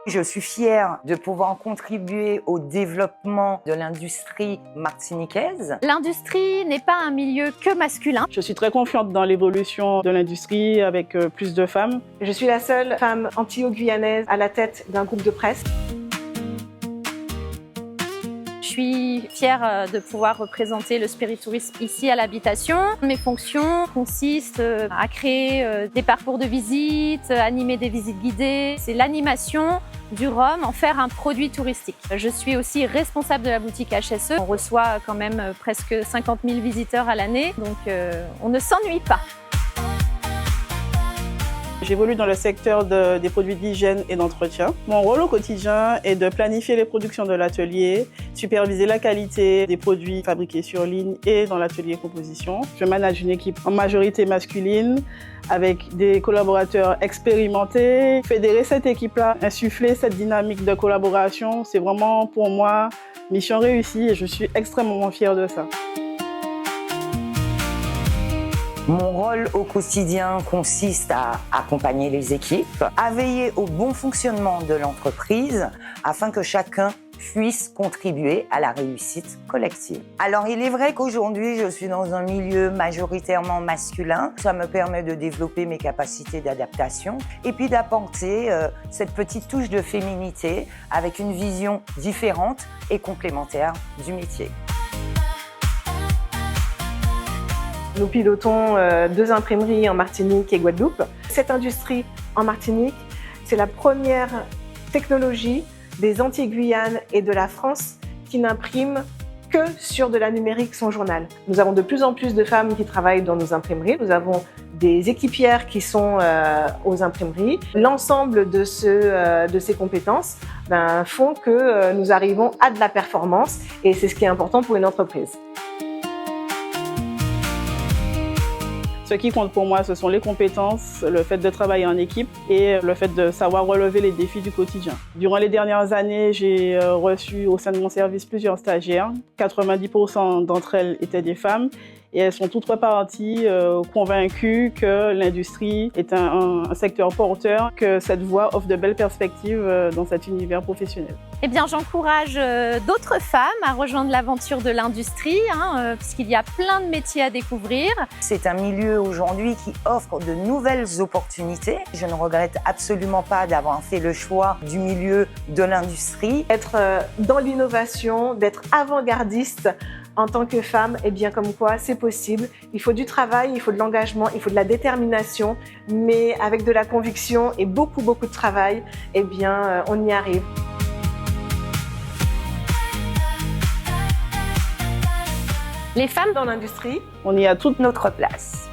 Je suis fière de pouvoir contribuer au développement de l'industrie martiniquaise. L'industrie n'est pas un milieu que masculin. Je suis très confiante dans l'évolution de l'industrie avec plus de femmes. Je suis la seule femme antilo-guyanaise à la tête d'un groupe de presse. Je suis fière de pouvoir représenter le spiritourisme ici à l'habitation. Mes fonctions consistent à créer des parcours de visite, animer des visites guidées. C'est l'animation du rhum, en faire un produit touristique. Je suis aussi responsable de la boutique HSE. On reçoit quand même presque 50 000 visiteurs à l'année, donc on ne s'ennuie pas. J'évolue dans le secteur des produits d'hygiène et d'entretien. Mon rôle au quotidien est de planifier les productions de l'atelier, superviser la qualité des produits fabriqués sur ligne et dans l'atelier composition. Je manage une équipe en majorité masculine avec des collaborateurs expérimentés. Fédérer cette équipe-là, insuffler cette dynamique de collaboration, c'est vraiment pour moi mission réussie et je suis extrêmement fière de ça. Mon rôle au quotidien consiste à accompagner les équipes, à veiller au bon fonctionnement de l'entreprise afin que chacun puisse contribuer à la réussite collective. Alors il est vrai qu'aujourd'hui je suis dans un milieu majoritairement masculin. Ça me permet de développer mes capacités d'adaptation et puis d'apporter cette petite touche de féminité avec une vision différente et complémentaire du métier. Nous pilotons 2 imprimeries en Martinique et Guadeloupe. Cette industrie en Martinique, c'est la première technologie des Antilles-Guyane et de la France qui n'imprime que sur de la numérique son journal. Nous avons de plus en plus de femmes qui travaillent dans nos imprimeries. Nous avons des équipières qui sont aux imprimeries. L'ensemble de ces compétences font que nous arrivons à de la performance et c'est ce qui est important pour une entreprise. Ce qui compte pour moi, ce sont les compétences, le fait de travailler en équipe et le fait de savoir relever les défis du quotidien. Durant les dernières années, j'ai reçu au sein de mon service plusieurs stagiaires. 90% d'entre elles étaient des femmes et elles sont toutes reparties convaincues que l'industrie est un secteur porteur, que cette voie offre de belles perspectives dans cet univers professionnel. Eh bien, j'encourage d'autres femmes à rejoindre l'aventure de l'industrie, puisqu'il y a plein de métiers à découvrir. C'est un milieu aujourd'hui qui offre de nouvelles opportunités. Je ne regrette absolument pas d'avoir fait le choix du milieu de l'industrie. Être dans l'innovation, d'être avant-gardiste en tant que femme, eh bien comme quoi c'est possible. Il faut du travail, il faut de l'engagement, il faut de la détermination, mais avec de la conviction et beaucoup de travail, eh bien on y arrive. Les femmes Dans l'industrie, on y a toute notre place.